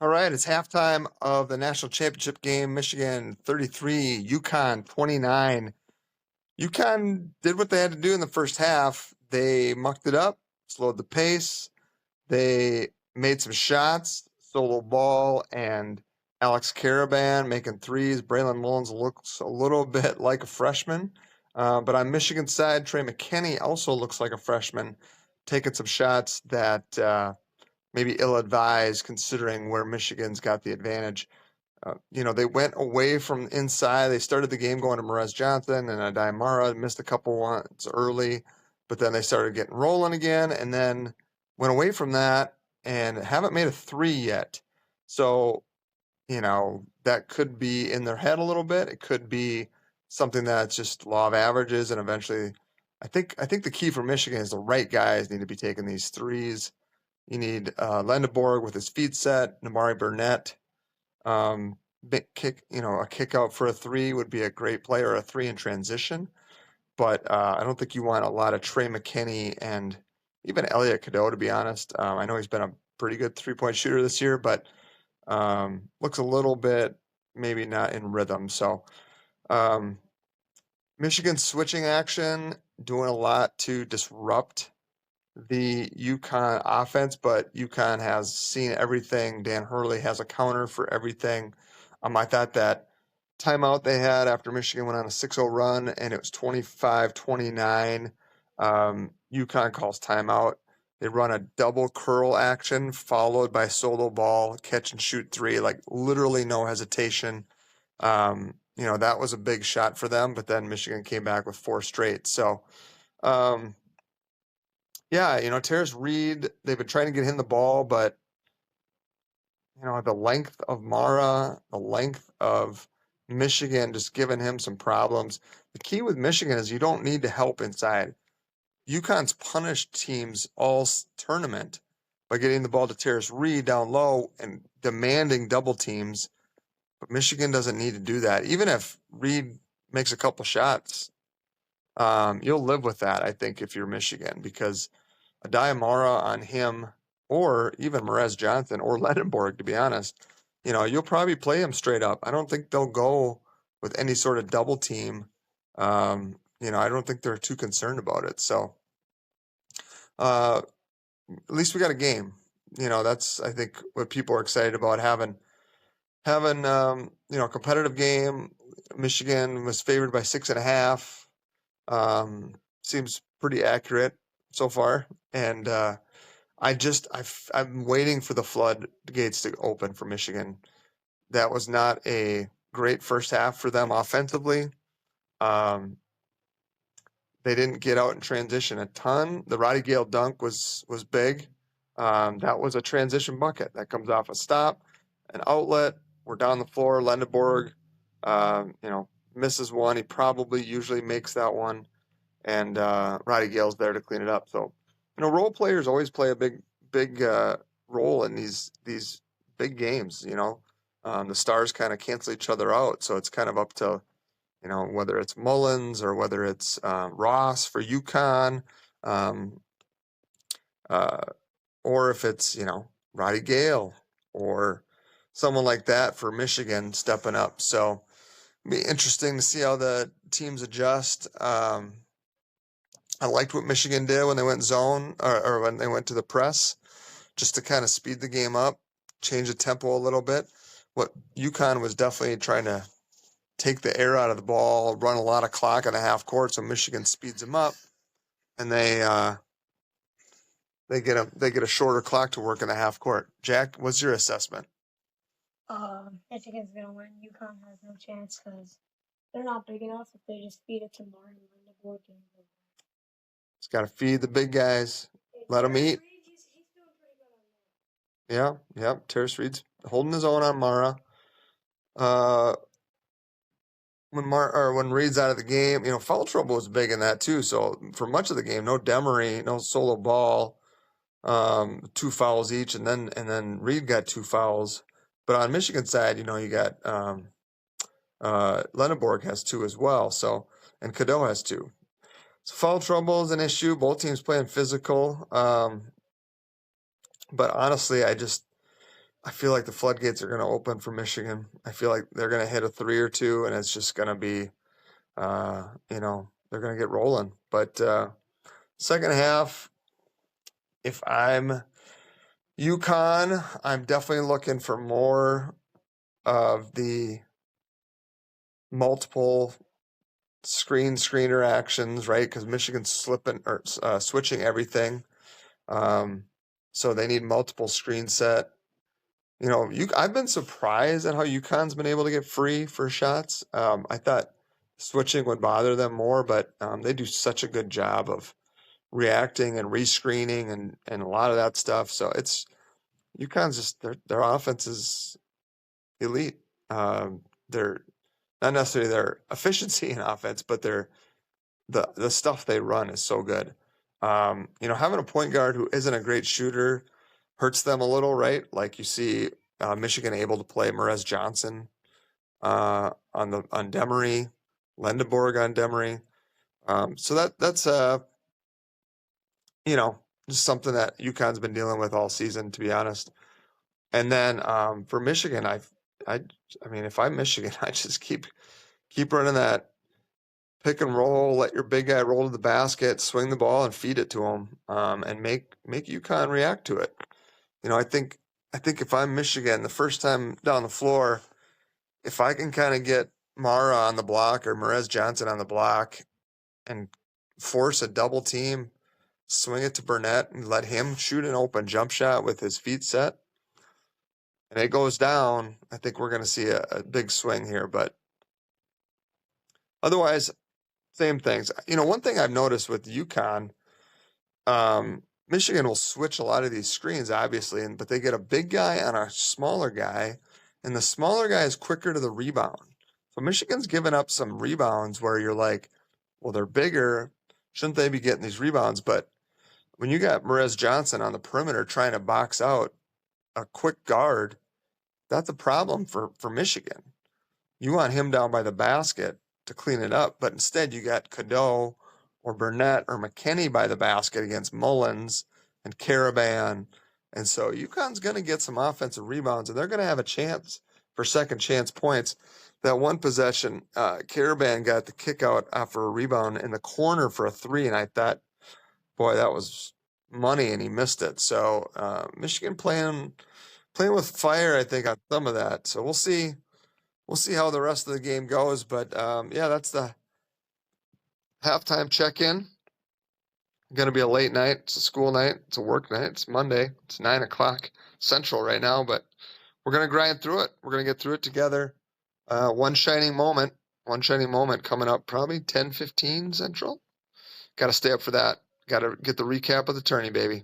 All right, it's halftime of the national championship game. Michigan 33, UConn 29. UConn did what they had to do in the first half. They mucked it up, slowed the pace. They made some shots, solo ball, and Alex Caravan making threes. Braylon Mullins looks a little bit like a freshman. But on Michigan's side, Trey McKinney also looks like a freshman, taking some shots that maybe ill-advised considering where Michigan's got the advantage. They went away from inside. They started the game going to Merez Johnson and Adai Mara, missed a couple ones early, but then they started getting rolling again and then went away from that and haven't made a three yet. So, that could be in their head a little bit. It could be something that's just law of averages and eventually I think the key for Michigan is the right guys need to be taking these threes. You need Lendeborg with his feet set, Namari Burnett. Big kick, a kick out for a three would be a great play or a three in transition. But I don't think you want a lot of Trey McKinney and even Elliot Cadeau, to be honest. I know he's been a pretty good 3-point shooter this year, but looks a little bit maybe not in rhythm. So um, Michigan switching action, doing a lot to disrupt the UConn offense, but UConn has seen everything. Dan Hurley has a counter for everything. I thought that timeout they had after Michigan went on a 6-0 run and it was 25-29. UConn calls timeout. They run a double curl action followed by solo ball, catch and shoot three, like literally no hesitation. That was a big shot for them, but then Michigan came back with four straight. So, yeah, Terrace Reed, they've been trying to get him the ball, but the length of Mara, the length of Michigan, just giving him some problems. The key with Michigan is you don't need to help inside. UConn's punished teams all tournament by getting the ball to Terrace Reed down low and demanding double teams, but Michigan doesn't need to do that. Even if Reed makes a couple shots, you'll live with that, I think, if you're Michigan, because a Diamara on him or even Merez Johnson or Lendenborg, to be honest, you'll probably play him straight up. I don't think they'll go with any sort of double team. I don't think they're too concerned about it. So at least we got a game. That's I think what people are excited about having a competitive game. Michigan was favored by 6.5. Seems pretty accurate so far, and I'm waiting for the floodgates to open for Michigan. That was not a great first half for them offensively. They didn't get out in transition a ton. The Roddy Gale dunk was big. That was a transition bucket that comes off a stop, an outlet. We're down the floor. Lendeborg, misses one. He probably usually makes that one, and Roddy Gale's there to clean it up. So, role players always play a big role in these big games. The stars kind of cancel each other out, so it's kind of up to whether it's Mullins or whether it's Ross for UConn, um, uh, or if it's Roddy Gale or someone like that for Michigan stepping up. So it'll be interesting to see how the teams adjust. I liked what Michigan did when they went zone or when they went to the press, just to kind of speed the game up, change the tempo a little bit. What UConn was definitely trying to take the air out of the ball, run a lot of clock on the half court, so Michigan speeds them up, and they get a shorter clock to work in the half court. Jack, what's your assessment? Michigan's gonna win. UConn has no chance because they're not big enough. If they just feed it to Martin and the board game. Just got to feed the big guys, let them eat. He's doing pretty good on that. Yeah. Terrace Reed's holding his own on Mara. Uh, when Reed's out of the game, foul trouble was big in that too. So for much of the game, no Demery, no solo ball, 2 fouls each, and then Reed got 2 fouls. But on Michigan side, you got Lenneborg has 2 as well. So and Cadeau has 2. So foul trouble is an issue. Both teams playing physical. But honestly, I feel like the floodgates are going to open for Michigan. I feel like they're going to hit a 3 or 2, and it's just going to be, they're going to get rolling. But second half, if I'm UConn, I'm definitely looking for more of the multiple screener actions, right? Because Michigan's slipping or switching everything. So they need multiple screen set. I've been surprised at how UConn's been able to get free for shots. I thought switching would bother them more, but they do such a good job of reacting and rescreening and a lot of that stuff. So it's UConn's just their offense is elite. They're not necessarily their efficiency in offense, but the stuff they run is so good. Having a point guard who isn't a great shooter hurts them a little, right? Like you see Michigan able to play Merez Johnson on Demery, Lendeborg on Demery. So that's just something that UConn's been dealing with all season, to be honest. And then for Michigan, I mean, if I'm Michigan, I just keep running that pick and roll, let your big guy roll to the basket, swing the ball, and feed it to him, and make UConn react to it. I think if I'm Michigan, the first time down the floor, if I can kind of get Mara on the block or Merez Johnson on the block and force a double team, swing it to Burnett and let him shoot an open jump shot with his feet set, and it goes down, I think we're going to see a big swing here. But otherwise, same things. One thing I've noticed with UConn, Michigan will switch a lot of these screens, obviously, but they get a big guy on a smaller guy, and the smaller guy is quicker to the rebound. So Michigan's given up some rebounds where you're like, well, they're bigger. Shouldn't they be getting these rebounds? But when you got Merez Johnson on the perimeter trying to box out a quick guard, that's a problem for Michigan. You want him down by the basket to clean it up, but instead you got Cadeau or Burnett or McKinney by the basket against Mullins and Caravan. And so UConn's going to get some offensive rebounds, and they're going to have a chance for second chance points. That one possession, Caravan got the kick out after a rebound in the corner for a 3, and I thought, boy, that was money, and he missed it. So Michigan playing with fire, I think, on some of that. So we'll see. We'll see how the rest of the game goes. But that's the halftime check-in. Going to be a late night. It's a school night. It's a work night. It's Monday. It's 9 o'clock Central right now. But we're going to grind through it. We're going to get through it together. One shining moment coming up probably 10:15 Central. Got to stay up for that. Got to get the recap of the tourney, baby.